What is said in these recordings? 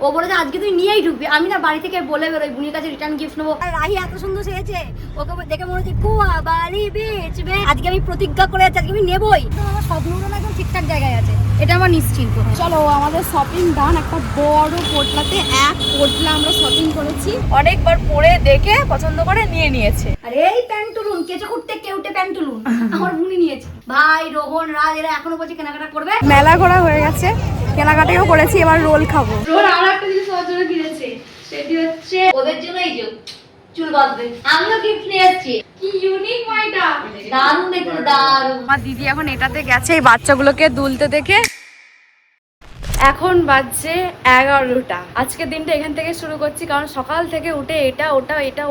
ও বলেছে আজকে তুই নিয়েই ঢুকবি। আমি না বাড়ি থেকে বলে বেরোই বুনির কাছে রিটার্ন গিফট নেবো। আর রাহি এত সুন্দর সেজেছে, ওকে দেখে মনে হচ্ছে কুয়া বাড়ি বেচবে। আজকে আমি প্রতিজ্ঞা করে আছি আজকে আমি নেবই। আমার স্বপ্নগুলো না একদম ঠিকঠাক জায়গায় আছে, এটা আমার নিশ্চিন্ত। চলো আমাদের শপিং ডান। একটা বড় পোটলাতে এক পোটলা আমরা শপিং করেছি, অনেকবার পরে দেখে পছন্দ করে নিয়ে নিয়েছে। আর এই প্যান্ট তুলুন, কেঁচো খুঁটতে কেউটে প্যান্ট তুলুন আমার বুনি নিয়েছে। ভাই রোহন রাজ এরা এখনো বলছে কেনাকাটা করবে। মেলা ঘোরা হয়ে গেছে, কেনাকাটাও করেছি, এবার রোল খাবো। রোহন আর একটা জিনিস ওর জন্য কিনেছে, সেটি হচ্ছে ওদের জন্য এই যে চুল বাঁধবে। আমিও গিফট নিয়ে যাচ্ছি। কি ইউনিক মাইটা, দারুণ দেখতে দারুণ। আমার দিদি এখন এটাতে গেছে এই বাচ্চাগুলোকে দুলতে দেখে। এখন বাজছে 11টা। আজকের দিনটা এখান থেকে শুরু করছি, কারণ সকাল থেকে উঠে এটা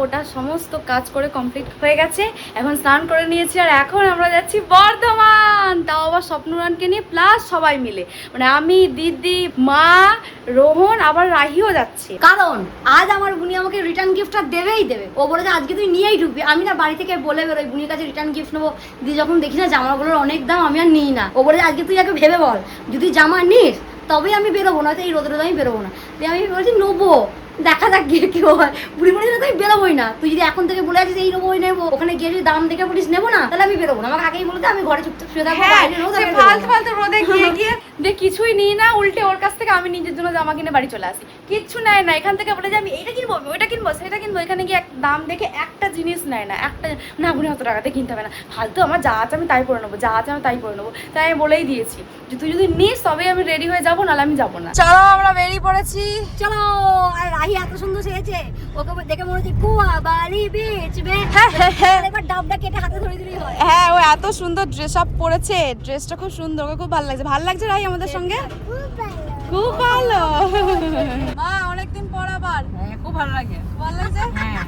ওটা সমস্ত কাজ করে কমপ্লিট হয়ে গেছে। এখন স্নান করে নিয়েছি আর এখন আমরা যাচ্ছি বর্ধমান, তাও আবার স্বপ্নুরানকে নিয়ে প্লাস সবাই মিলে, মানে আমি, দিদি, মা, রোহন, আবার রাহিও যাচ্ছে। কারণ আজ আমার বুনি আমাকে রিটার্ন গিফটটা দেবেই দেবে। ও বলেছে আজকে তুই নিয়েই ঢুকবি। আমি না বাড়ি থেকে বলে বেরোই বুনির কাছে রিটার্ন গিফট নেবো। দিদি যখন দেখি না জামাগুলোর অনেক দাম, আমি আর নিই না। ও বলেছে আজকে তুই আগে ভেবে বল, যদি জামা নিস তবেই আমি বেরোবো, না তো এই রোদে আমি বেরোবো না। আমি বলছি নেবো, দেখা যাক গিয়ে কি হয়। বুড়ি বলে আমি বেরোবোই না। তুই যদি এখন থেকে বলে আছিস এই নেবো ওই নেবো, ওখানে গিয়ে যদি দাম দেখে বলিস নেবো না, তাহলে আমি বেরোবো না। আমাকে আগেই বলতে আমি ঘরে চুপচাপ শুয়ে থাকবো। ফালতু রোদে গিয়ে যে কিছুই নিই না, উল্টে ওর কাছ থেকে আমি নিজের জন্য জামা কিনে বাড়ি চলে আসি। কিচ্ছু নেয় না, এখান থেকে বলে যে আমি এটা কিনবো, ওইটা কিনবো, সেটা কিনবো। এখানে গিয়ে দাম দেখে একটা জিনিস নেয় না, একটা না গুনে অত টাকাতে কিনতে হবে না, ফালতু আমার যা আছে আমি তাই পরে নেবো, যা আছে আমি তাই পরে নেবো। তাই আমি বলেই দিয়েছি যে তুই যদি নিস তবেই আমি রেডি হয়ে যাবো, নাহলে আমি যাবো না। চলো আমরা বেরিয়ে পড়েছি, চলো। আর রাহি এত সুন্দর সেজেছে, ওকে দেখে মনে হচ্ছে কুয়া বাড়ি বেচবে। এবার ডাবটা কেটে হাতে ধরে দিলেই হয়। হ্যাঁ, ও এত সুন্দর ড্রেস আপ পরেছে, ড্রেসটা খুব সুন্দর, ওকে খুব ভালো লাগছে। ভালো লাগছে রাই আমাদের সঙ্গে, খুব ভালো। মা অনেকদিন পর আবার। হ্যাঁ, খুব ভালো লাগে। ভালো লাগছে। হ্যাঁ,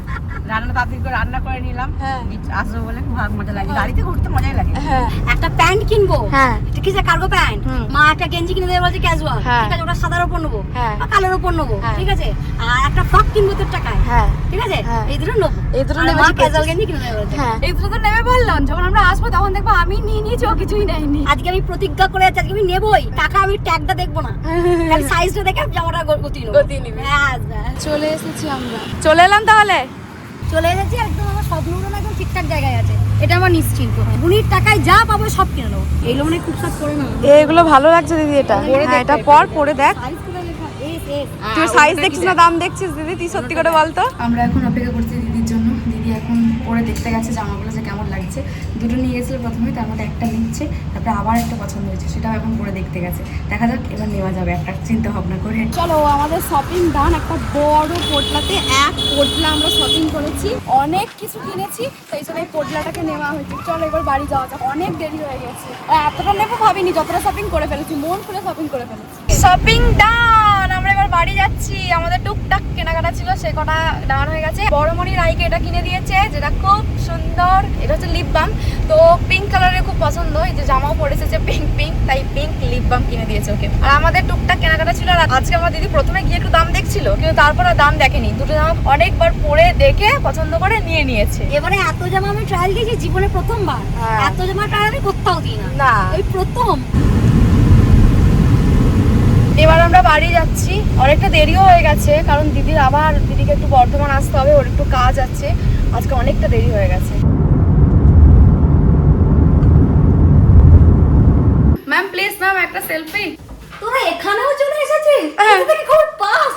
রান্না তাড়াতাড়ি করে রান্না করে নিলাম। হ্যাঁ, আসবো বলে খুব মজা লাগে, গাড়িতে ঘুরতে মজাই লাগে। হ্যাঁ, একটা প্যান্ট কিনবো, হ্যাঁ, ঠিক আছে, কার্গো প্যান্ট। মা একটা গেঞ্জি কিনে দেবে বলছে ক্যাজুয়াল, হ্যাঁ, ঠিক আছে, ওটা সাদার উপর নেবো, হ্যাঁ, বা কালোর উপর নেবো, হ্যাঁ, ঠিক আছে। আর একটা ফ্রক কিনবো তোর টাকায়, হ্যাঁ, ঠিক আছে, হ্যাঁ, এই দুটো নেবো। এই দুটো আর নেবে, মা ঠিক ক্যাজুয়াল আছে। গেঞ্জি কিনে দেবে বলছে। হ্যাঁ, এই দুটো তো নেবে বললাম। যখন আমরা আসবো তখন দেখবো আমি নিয়ে নিয়েছি, ও কিছুই নেয়নি। আজকে আমি প্রতিজ্ঞা করে আছি আজকে আমি নেবই, টাকা আমি ট্যাগটা দেখবো না, খালি সাইজটা দেখে জামাটা গতি নেবো। গতি নিবি। ব্যাস, ব্যাস। চলে এসেছি আমরা, চলে এলাম তাহলে। চলে এসেছি, একদম আমার স্বপ্নগুলো না একদম ঠিকঠাক জায়গায় আছে, এটা আমার নিশ্চিন্ত। বুনির টাকায় যা পাবো সব কিনে নেবো। এইগুলো মানে খুব সাত করে না, এগুলো ভালো লাগছে দিদি, এটা হ্যাঁ, এটা পরে দেখ। তুই সাইজ দেখছিস না দাম দেখছিস দিদি, তুই সত্যি করে বলতো। আমরা এখন অপেক্ষা করছি দিদির জন্য। দিদি এখন পরে দেখতে গেছে জামাগুলো যে কেমন লাগছে। দুটো নিয়ে গেছিল প্রথমে, তার মধ্যে একটা নিচ্ছে, তারপরে আবার একটা পছন্দ হয়েছে, সেটাও এখন পরে দেখতে গেছে। দেখা যাক এবার নেওয়া যাবে একটা চিন্তা ভাবনা করে। চলো আমাদের শপিং ডান। একটা বড় পোটলাতে এক পোটলা আমরা শপিং করেছি, অনেক কিছু কিনেছি, তাই জন্য এই পোটলাটাকে নেওয়া হয়েছে। চলো এবার বাড়ি যাওয়া যাক, অনেক দেরি হয়ে গেছে। এতটা নেবো ভাবিনি, যতটা শপিং করে ফেলেছি, মন খুলে শপিং করে ফেলেছি। শপিং ডান, আমরা এবার বাড়ি যাচ্ছি। আমাদের টুকটাক কেনাকাটা ছিল, সে কটা ডান হয়ে গেছে। বড়মণি রাইকে এটা কিনে দিয়েছে, যেটা খুব সুন্দর। এটা হচ্ছে লিপ বাম, তো পিঙ্ক কালারের খুব পছন্দ। এই যে জামাও পড়েছে যে পিঙ্ক, তাই পিঙ্ক লিপ বাম কিনে দিয়েছে ওকে। আর আমাদের টুকটাক কেনাকাটা ছিল। আর আজকে আমার দিদি প্রথমে গিয়ে একটু দাম দেখছিল, কিন্তু তারপর আর দাম দেখেনি। দুটো জামা অনেকবার পরে দেখে পছন্দ করে নিয়ে নিয়েছে। এবারে এত জামা আমি ট্রায়াল দিয়েছি জীবনে প্রথমবার। এত জামা ট্রায়াল আমি কোথাও দিই না, এই প্রথম। এবার আমরা বাড়ি যাচ্ছি, অনেকটা দেরিও হয়ে গেছে, কারণ দিদিকে একটু বর্ধমান আসতে হবে, ওর একটু কাজ আছে। আজকে অনেকটা দেরি হয়ে গেছে। ম্যাম প্লিজ, ম্যাম একটা সেলফি। তোরা এখানেও চলে এসেছিস, খবর পাস?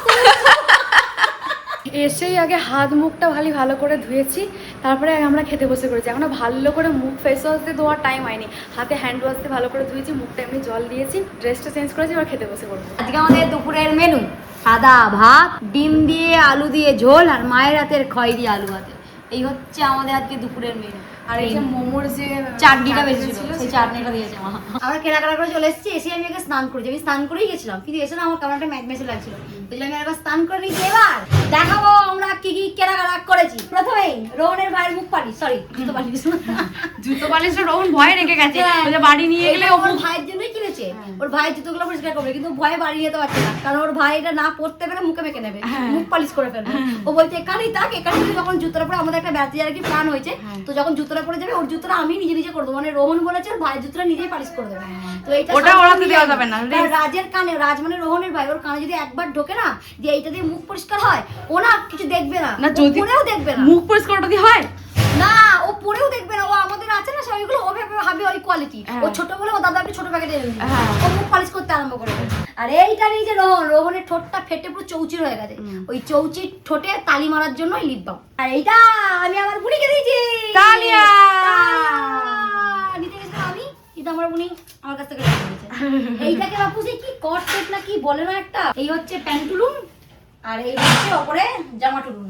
এসেই আগে হাত মুখটা ভালো করে ধুয়েছি, তারপরে আমরা খেতে বসে করেছি। এখনো ভালো করে মুখ ফেস ওয়াশ দিয়ে ধোয়ার টাইম হয়নি, হাতে হ্যান্ড ওয়াশ দিয়ে ভালো করে ধুয়েছি, মুখটা এমনি জল দিয়েছি, ড্রেসটা চেঞ্জ করেছি, এবার খেতে বসে পড়বো। আজকে আমাদের দুপুরের মেনু সাদা ভাত, ডিম দিয়ে আলু দিয়ে ঝোল, আর মায়ের হাতের খয়েরি আলু ভাতে। এই হচ্ছে আমাদের আজকে দুপুরের মেনু। আর এই যে মোমোর যে চাটনিটা বেশি ছিল, সেই চাটনিটা দিয়েছে মা। আমরা কেনাকাটা করে চলে এসেছি, এসে আমি আগে স্নান করেছি। আমি স্নান করেই গেছিলাম, কিন্তু এসে না আমার কেমন একটা ম্যাগমেসে লাগছিল, বুঝলাম আমি একবার স্নান করে নিয়েছি। এবার দেখাবো আমরা কি কি কেনাকাটা করেছি। প্রথমেই রোহনের ভাইয়ের মুখ পালিশ, জুতো পালিশ রোহন ভয় রেখে গেছে, বাড়ি নিয়ে গেলে আমার ভাইয়ের জন্যই কিনেছি। হয়েছে, ওর ভাইয়ের জুতোগুলো পরিষ্কার করবে, কিন্তু ভয়ে বাড়ি যেতে পারছে না, কারণ ওর ভাই এটা না পড়তে পেরে মুখে মেখে নেবে, মুখ পালিশ করে ফেলবে। ও বলছে এখানেই থাক, এখানে যখন জুতোটা পরে আমাদের একটা ব্যাচে আর কি প্ল্যান হয়েছে, তো যখন জুতোটা পরে যাবে ওর জুতোটা আমি নিজে নিজে করে দেবো, মানে রোহন বলেছে ওর ভাইয়ের জুতোটা নিজেই পালিশ করে দেবে। তো এটা ওটা ওরাতে দেওয়া যাবে না, রাজের কানে, রাজ মানে রোহনের ভাই, ওর কানে যদি একবার ঢোকে না যে এইটা দিয়ে মুখ পরিষ্কার হয়, ও না কিছু দেখবে না, যদি পরেও দেখবে না, মুখ পরিষ্কার ওটা দিয়ে হয় না ও পরেও দেখবে না। ও আমাদের আছে না সবগুলো, ও ভাবে ওই কোয়ালিটি, ও ছোট বলে ও দাদা একটু ছোট প্যাকেটে এনে দিবে, ও মুখ পালিশ করতে আরম্ভ করে। আর এইটা নিয়ে যে রোহনের ঠোঁটটা ফেটে পুরো চৌচির হয়ে গেছে, ওই চৌচির ঠোঁটে তালি মারার জন্য লিপ বাম। আর এইটা আমি আমার বুড়িকে দিয়েছি, তালিয়া নিতে গেছিলাম আমি, কিন্তু আমার বুড়ি আমার কাছ থেকে নিয়েছে। এইটাকে বাপু সে কি কট সেট না কি বলে না একটা, এই হচ্ছে প্যান্টুলুন, আর এই হচ্ছে ওপরে জামা টুলুন।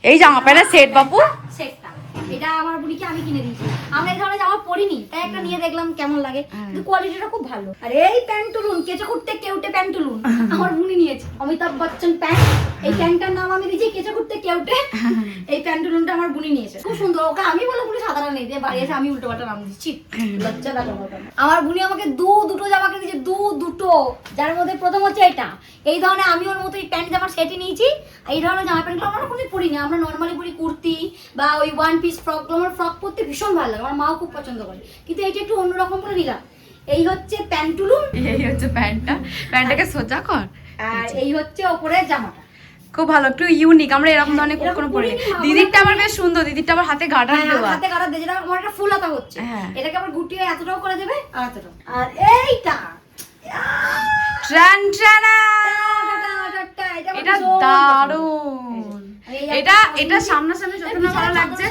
এই জামা প্যান্টের সেট বাপু, সেটটা এটা আমার বুড়িকে আমি কিনে দিয়েছি। আমরা এই ধরনের জামা পরিনি, তাই একটা নিয়ে দেখলাম কেমন লাগে, কিন্তু কোয়ালিটিটা খুব ভালো। আর এই প্যান্টুলুন কেচে কুটতে কেউটে প্যান্টুলুন আমার বুড়ি নিয়েছে, অমিতাভ বচ্চন প্যান্ট, এই প্যান্টটার নাম আমি দিয়েছি কেচে কুটতে কেউটে। এই প্যান্টুলুনটা আমার বুড়ি নিয়েছে, খুব সুন্দর। ওকে আমি বলে বুড়ি সাধারণ নেই, দিয়ে বাড়ি এসে আমি উল্টো পাল্টা নাম দিচ্ছি, লজ্জা লাগে। আমার বুড়ি আমাকে দুটো জামা কিনে দিয়েছে, দুটো, যার মধ্যে প্রথম হচ্ছে এটা, এই ধরনের আমি ওর মতো এই প্যান্ট জামার সেটই নিয়েছি। এই ধরনের জামা প্যান্টগুলো আমরা কোনো পরিনি, আমরা নর্মালি পরি কুর্তি বা ওই ওয়ান পিস ফ্রকগুলো, আমার ফ্রক পরতে ভীষণ ভালো লাগে, আমার মাও খুব পছন্দ করে, কিন্তু এইটা একটু অন্যরকম করে নিলাম। এই হচ্ছে প্যান্টুলুন, এই হচ্ছে প্যান্টটা, প্যান্টটাকে সোজা কর, আর এই হচ্ছে ওপরে জামাটা, খুব ভালো, একটু ইউনিক, আমরা এরকম ধরনের কখনো পরিনি। দিদিরটা আমার বেশ সুন্দর, দিদিরটা আবার হাতে গার্ডার দেওয়া, হাতে গাড়া দিয়ে, যেটা আমার একটা ফুল হাতা হচ্ছে, এটাকে আবার গুটিয়ে এতটাও করা যাবে আর এতটাও। আর এইটা এটা দারুণ, এটা সামনাসামনি যত না ভালো লাগছে,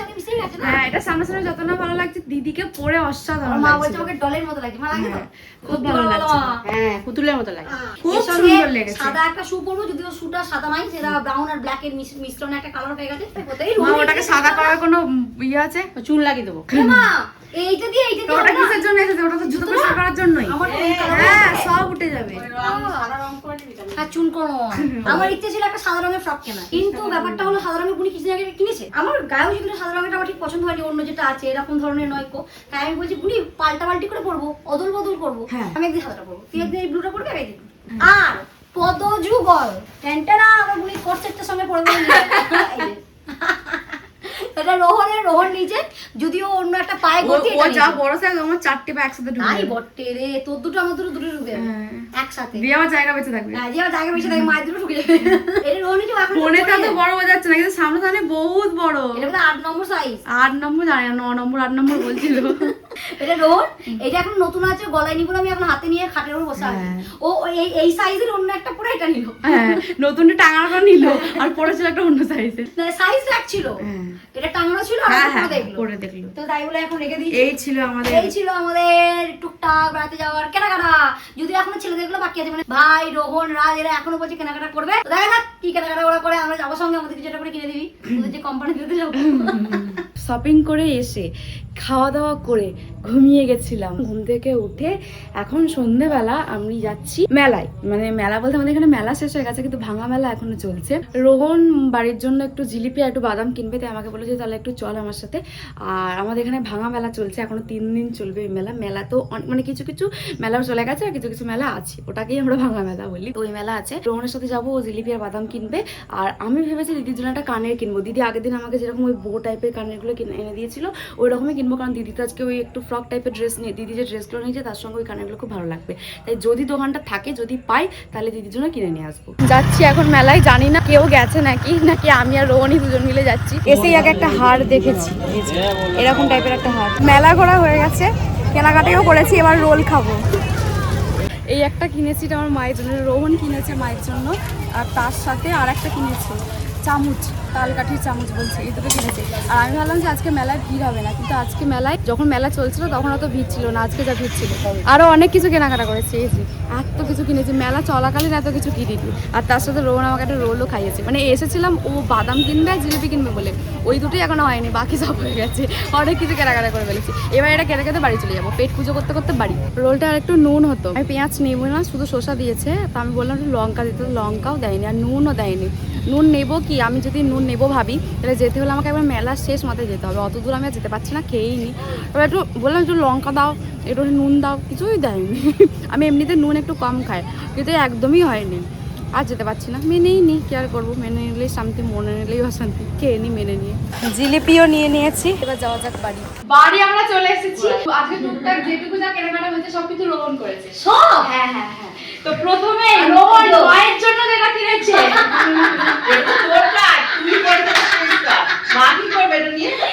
হ্যাঁ এটা সামনাসামনি যত না ভালো লাগছে, দিদিকে পরে অসাধারণ মা লাগছে, বলছে ওকে ডলের মতো লাগছে, মা লাগে তো খুব ভালো লাগছে, হ্যাঁ পুতুলের মতো লাগে, খুব সুন্দর লেগেছে। সাদা একটা শু পরবো, যদিও শুটা সাদা নাই, সেটা ব্রাউন আর ব্ল্যাক এর মিশ্রণে একটা কালার হয়ে গেছে, তাই কোথায় মা ওটাকে সাদা করার কোনো ইয়ে আছে? চুল লাগিয়ে দেবো। মা এইটা দিয়ে ওটা কিসের জন্য এসেছে? ওটা তো জুতো পরিষ্কার করার জন্যই, হ্যাঁ সব উঠে যাবে। হ্যাঁ চুল করো, আমার ইচ্ছে ছিল একটা সাদা রঙের ফ্রক কেনা, কিন্তু ব্যাপারটা হলো সাদা রঙের বুনি কিছুদিন আগে কিনেছে, আমার গায়েও যেগুলো সাদা রঙের আমার ঠিক পছন্দ হয়নি, অন্য যেটা আছে এরকম ধরনের নয় কো, তাই আমি বলছি বুনি পাল্টাপাল্টি করে পরবো, অদল বদল করবো, আমি একদিন সাদাটা পরবো, তুই একদিন এই ব্লুটা পরবি, একদিন আর পদযুগল টেন্টারা আমার বুনি কোর্সেটটার সঙ্গে পরে দেবো। এটা রোহন নিচে, যদিও অন্য একটা পায়ে গতি, ও যা বড় সাইজ, আমার চারটে পা একসাথে ঢুকে নাই বটে রে, তোর দুটো আমার দুটো ঢুকে একসাথে, দিয়ে আমার জায়গা বেঁচে থাকবে, হ্যাঁ যে আমার জায়গা বেশি থাকে, মায়ের দুটো ঢুকে যাবে। এটা রোহন যে এখন ফোনেটা তো বড় বোঝাচ্ছে না, কিন্তু সামনে সামনে বহুত বড়, এটা বোধহয় 8 নম্বর সাইজ, 8 নম্বর জানি না, 9 নম্বর 8 নম্বর বলছিল। এটা রোহন, এটা এখন নতুন আছে, গলায় নিব আমি এখন হাতে নিয়ে খাটের উপর বসে আছি। ও এই সাইজের অন্য একটা পরে এটা নিল, হ্যাঁ নতুনটা টাঙানো নিল, আর পরেছিল একটা অন্য সাইজের, সাইজ রাখছিল, এটা টাঙানো ছিল আর পরে দেখলো, তো তাই বলে এখন রেখে দিয়েছি। এই ছিল আমাদের টুকটাক বেড়াতে যাওয়ার কেনাকাটা, যদি এখনো ছেলেদেরগুলো বাকি আছে, মানে ভাই রোহন রাজ এরা এখনো বলছে কেনাকাটা করবে, দেখা যাক কি কেনাকাটা ওরা করে, আমরা যাবো সঙ্গে, আমাদের যেটা করে কিনে দিবি, ওদের যে কোম্পানি দিতে যাবো। শপিং করে এসে খাওয়া দাওয়া করে ঘুমিয়ে গেছিলাম, ঘুম থেকে উঠে এখন সন্ধ্যেবেলা আমি যাচ্ছি মেলায়, মানে মেলা বলতে আমাদের এখানে মেলা শেষ হয়ে গেছে, কিন্তু ভাঙা মেলা এখনো চলছে। রোহন বাড়ির জন্য একটু জিলিপি আর একটু বাদাম কিনবে, তাই আমাকে বলেছে তাহলে একটু চল আমার সাথে। আর আমাদের এখানে ভাঙা মেলা চলছে, এখনো 3 দিন চলবে এই মেলা। মেলা তো মানে কিছু কিছু মেলাও চলে গেছে, আর কিছু কিছু মেলা আছে, ওটাকেই আমরা ভাঙা মেলা বলি। তো ওই মেলা আছে, রোহনের সাথে যাবো, ও জিলিপি আর বাদাম কিনবে। আর আমি ভেবেছি দিদির জন্য একটা কানের কিনবো, দিদি আগের দিন আমাকে যেরকম ওই বো টাইপের কানেরগুলো এনে দিয়েছিল, ওই রকমই কিনবো, কারণ দিদি তো আজকে ওই একটু ফ্রক টাইপের ড্রেস নিয়ে, দিদি যে ড্রেসগুলো নিয়েছে তার সঙ্গে ওই কানেরগুলো খুব ভালো লাগবে, তাই যদি দোকানটা থাকে, যদি পাই, তাহলে দিদির জন্য কিনে নিয়ে আসবো। যাচ্ছি এখন মেলায়, জানি না কেউ গেছে নাকি আমি আর রোহনই দুজন মিলে যাচ্ছি। এসেই আগে একটা হার দেখেছি, এরকম টাইপের একটা হার। মেলা ঘোরা হয়ে গেছে, কেনাকাটাও করেছি, এবার রোল খাবো। এই একটা কিনেছি, এটা আমার মায়ের জন্য, রোহন কিনেছে মায়ের জন্য, আর তার সাথে আর একটা কিনেছি চামচ, তালকাঠির চামচ বলছে, এই দুটো কিনেছি। আর আমি ভাবলাম যে আজকে মেলায় ভিড় হবে না, কিন্তু আজকে মেলায় যখন মেলা চলছিল তখন অত ভিড় ছিল না, আজকে যা ভিড় ছিল। আরও অনেক কিছু কেনাকাটা করেছি, এই যে এত কিছু কিনেছি, মেলা চলাকালীন এত কিছু কিনেছি। আর তার সাথে রোহন আমাকে একটা রোলও খাইয়েছে, মানে এসেছিলাম ও বাদাম কিনবে আর জিলিপি কিনবে বলে, ওই দুটোই এখনো হয়নি, বাকি সব হয়ে গেছে, অনেক কিছু কেনাকাটা করে ফেলেছি। এবার এটা কেটে কেটে বাড়ি চলে যাবো, পেট পুজো করতে করতে বাড়ি। রোলটা আর একটু নুন হতো, আমি পেঁয়াজ নেবো না, শুধু শসা দিয়েছে, তো আমি বললাম একটু লঙ্কা দিতে, লঙ্কাও দেয়নি আর নুনও দেয়নি। নুন নেবো কি, আমি যদি নুন নেবো ভাবি তাহলে যেতে হলে আমাকে একবার মেলার শেষ মাথায় যেতে হবে, অত দূর আমি আর যেতে পারছি না, খেয়েই নি। এবার একটু বললাম একটু লঙ্কা দাও, একটু নুন দাও, কিছুই দেয়নি। আমি এমনিতে নুন একটু কম খাই, কিন্তু একদমই হয়নি, আর যেতে পারছি না, মেনেই নি, কি আর করবো, মেনে নিলেই শান্তি, মনে নিলেই অশান্তি, খেয়ে নি মেনে নিয়ে। জিলিপিও নিয়ে নিয়েছি, এবার যাওয়া যাক বাড়ি। বাড়ি আমরা চলে এসেছি, আজকে টুকটাক যেটুকু যা কেনাকাটা হয়েছে সবকিছু রোহন করেছে। সব হ্যাঁ হ্যাঁ হ্যাঁ, তো প্রথমে রোহন মায়ের জন্য যেটা কিনেছে,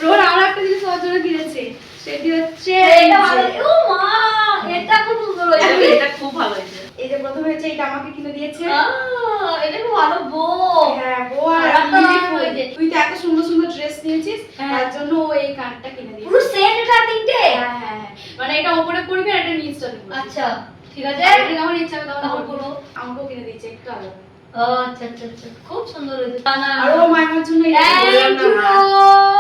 রোহন আমার একটা জিনিস ওর জন্য কিনেছে, সেটি হচ্ছে এটা ভালো। ও মা, এটা খুব সুন্দর হয়েছে। এটা খুব ভালো হয়েছে। এই যে প্রথমে হচ্ছে এটা আমাকে কিনে দিয়েছে। এটা খুব ভালো বো। হ্যাঁ, বউ আর কালারটা মিলি দারুণ ফুল। হয়েছে। তুই তো এত সুন্দর সুন্দর ড্রেস নিয়েছিস, হ্যাঁ। তার জন্য ও এই কার্ডটা কিনে দিয়েছে। পুরো সেট এটা তিনটে। হ্যাঁ হ্যাঁ হ্যাঁ, মানে এটা উপরে পড়বে আর এটা নিচটা পড়বে। আচ্ছা ঠিক আছে, এটা যখন ইচ্ছা হবে তখন তখন পরবো। পরবো। আমাকেও কিনে দিয়েছে একটু আলাদা। ও আচ্ছা আচ্ছা আচ্ছা, খুব সুন্দর হয়েছে। আর ও মায়ের জন্য এটা Thank you,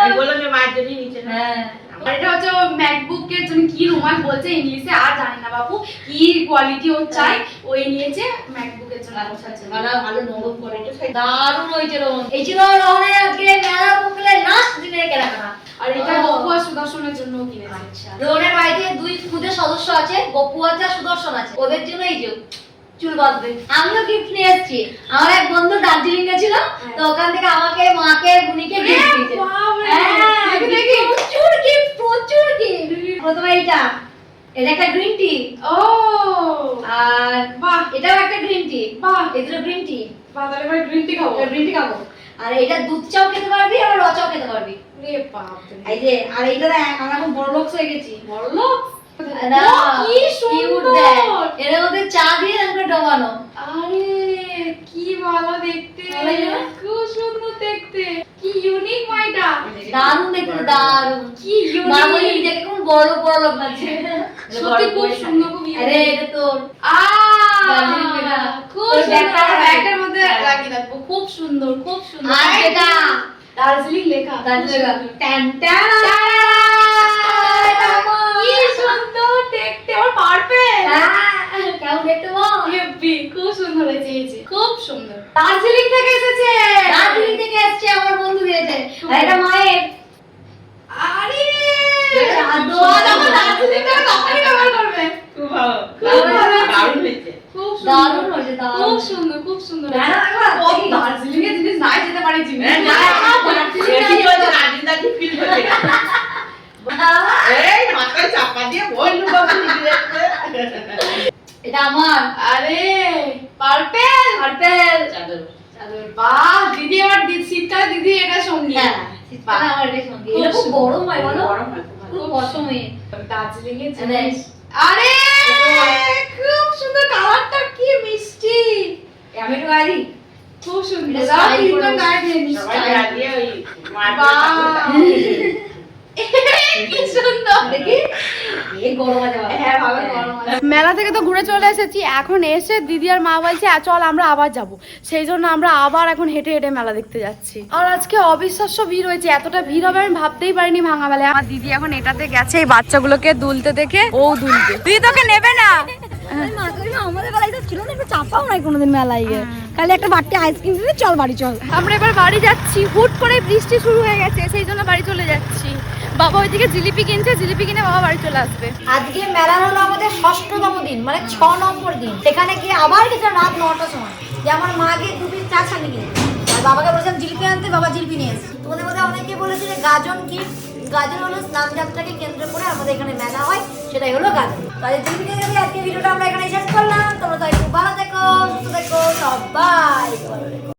আমি বললাম যে মায়ের জন্যই নিচে না। হ্যাঁ আর এটা হচ্ছে ও ম্যাকবুকের জন্য কি রুমাল বলছে ইংলিশে, আর জানি না বাবু কি কোয়ালিটি ও চাই, ওই নিয়েছে ম্যাকবুকের জন্য। আচ্ছা আচ্ছা, ভালো ভালো নরম করে এটা দারুণ হয়েছে রোহন। এই ছিল রোহনের আজকে মেলা বুকলে লাস্ট দিনের কেনাকাটা। আর এটা ও। গপু আর সুদর্শনের জন্যও কিনেছে। আচ্ছা, রোহনের বাড়িতে দুই খুদে সদস্য আছে, গপু আছে আর সুদর্শন আছে, ওদের জন্য এই যে চুল বাঁধবে। আমিও গিফট নিয়ে এসেছি, আমার এক বন্ধু দার্জিলিং গেছিল, তো ওখান থেকে আমাকে, মাকে, বুনিকে গিফট দিয়েছে। বাপরে, হ্যাঁ, দেখি দেখি। প্রচুর গিফট, প্রচুর গিফট। প্রথমে এটা একটা গ্রিন টি, ও আর বাহ, এটাও একটা গ্রিন টি। বাহ এই দুটো গ্রিন টি, বাহ, তাহলে এবার গ্রিন টি খাবো। গ্রিন টি খাবো। আর এটা দুধ চাও খেতে পারবি, আবার র চাও খেতে পারবি। রে বাপ রে, এই যে, আর এইটা দেখ, আমরা এখন বড় লোক হয়ে গেছি। বড় লোক। না, ও, কি cute দেখ। সুন্দর। এর মধ্যে চা দিয়ে তারপরে ডবানো। আরে কি ভালো দেখতে, ভালো লাগে না? খুব সুন্দর দেখতে, কি ইউনিক মাইটা, দারুণ দেখতে, দারুণ। কি মা বলি ইউনিক, নিজেকে কোন বড় বড় লোক লাগছে। সত্যি খুব সুন্দর, খুব আরে ইউনিক। এটা তোর দার্জিলিং পেটা। খুব তোর সুন্দর, ব্যাগটা আমার রাখবি। ব্যাগটার মধ্যে হ্যাঁ। লাগিয়ে রাখবো, খুব সুন্দর, খুব সুন্দর। আর এটা দার্জিলিং লেখা, দার্জিলিং খুব সুন্দর। Tan tan. এটা আমার। কি সুন্দর দেখতে, আমার পারফেক্ট। হ্যাঁ, কেমন দেখতে বল? হেভি, খুব সুন্দর হয়েছে, এই যে, খুব সুন্দর। দার্জিলিং থেকে এসেছে। দার্জিলিং থেকে এসছে, আমার বন্ধু দিয়েছে। আর এটা মায়ের। আরে চাদর। ও যখন দার্জিলিং থেকে তখনই ব্যবহার করবে। খুব ভালো। খুব ভালো হয়েছে। দারুণ হয়েছে। খুব দারুণ সুন্দর, হয়েছে, দারুণ। খুব সুন্দর, খুব সুন্দর। না, না, একবার ও দেখি। দার্জিলিং এর জিনিস নাই যেতে পারি জিনিস। হ্যাঁ, না, এটি হচ্ছে দার্জিলিং ফিল হচ্ছে। এই মাথায় চাপা দিয়ে বললু বাবু নিয়ে যাচ্ছে। এটা আমার। আরে পার্পেল, পার্পেল। চাদর। চাদর। বাহ, দিদি আমার শীতকালে দিদি এটা সঙ্গী। হ্যাঁ, শীতকালে আমার এটা সঙ্গে। এটা খুব বড় হয় বলো? গরম হয়, খুব ভালো। খুব অসময়ে। দার্জিলিং এর আরে, জিনিস। আরে খুব সুন্দর, কালারটা কি মিষ্টি, আমি একটু গায়ে দিই? খুব সুন্দর। এটা দাও style তিনটা করে গায়ে দিয়ে নিস। সবাই গায়ে দিয়ে ওই মার বাহ, কি সুন্দর দেখি। এই গরম আছে বাবা। হ্যাঁ, ভালো গরম আছে। মেলা থেকে তো ঘুরে চলে এসেছি, এখন এসে দিদি আর মা বলছে চল আমরা আবার যাব, সেই জন্য আমরা আবার এখন হেঁটে হেঁটে মেলা দেখতে যাচ্ছি। আর আজকে অবিশ্বাস্য ভিড় হয়েছে, এতটা ভিড় হবে আমি ভাবতেই পারিনি ভাঙা মেলায়। আমার দিদি এখন এটাতে গেছে এই বাচ্চাগুলোকে দুলতে দেখে, ও দুলবে। দিদি তোকে নেবে না? মা কই না, আমাদের বেলায় তো ছিল না, একটু চাপাও নাই কোনোদিন মেলায় গিয়ে। খালি একটা বাড়তি আইসক্রিম দিলে চল বাড়ি চল। আমরা এবার বাড়ি যাচ্ছি, হুট করে বৃষ্টি শুরু হয়ে গেছে, সেই জন্য বাড়ি চলে যাচ্ছি। বাবা ওইদিকে জিলিপি কিনছে, জিলিপি কিনে বাবা বাড়ি চলে আসবে। আজকে মেলা হলো আমাদের 6ম দিন, মানে 6 নম্বর দিন। সেখানে গিয়ে আবার গেছে রাত 9টার সময়, যে আমার মা গিয়ে 2 পিস চা ছানি কিনে আর বাবাকে বলেছিলাম জিলিপি আনতে, বাবা জিলিপি নিয়ে এসেছে। তোমাদের মধ্যে অনেকে বলেছে যে গাজন কি, গাজন হলো স্নানযাত্রাকে কেন্দ্র করে আমাদের এখানে মেলা হয়, সেটাই হলো গাজন। তাদের জিলিপি নিয়ে যাবে। আজকে ভিডিওটা আমরা এখানে শেষ করলাম। তোমরা তাই খুব ভালো থেকো, সুস্থ থেকো, সবাই ভালো থেকো।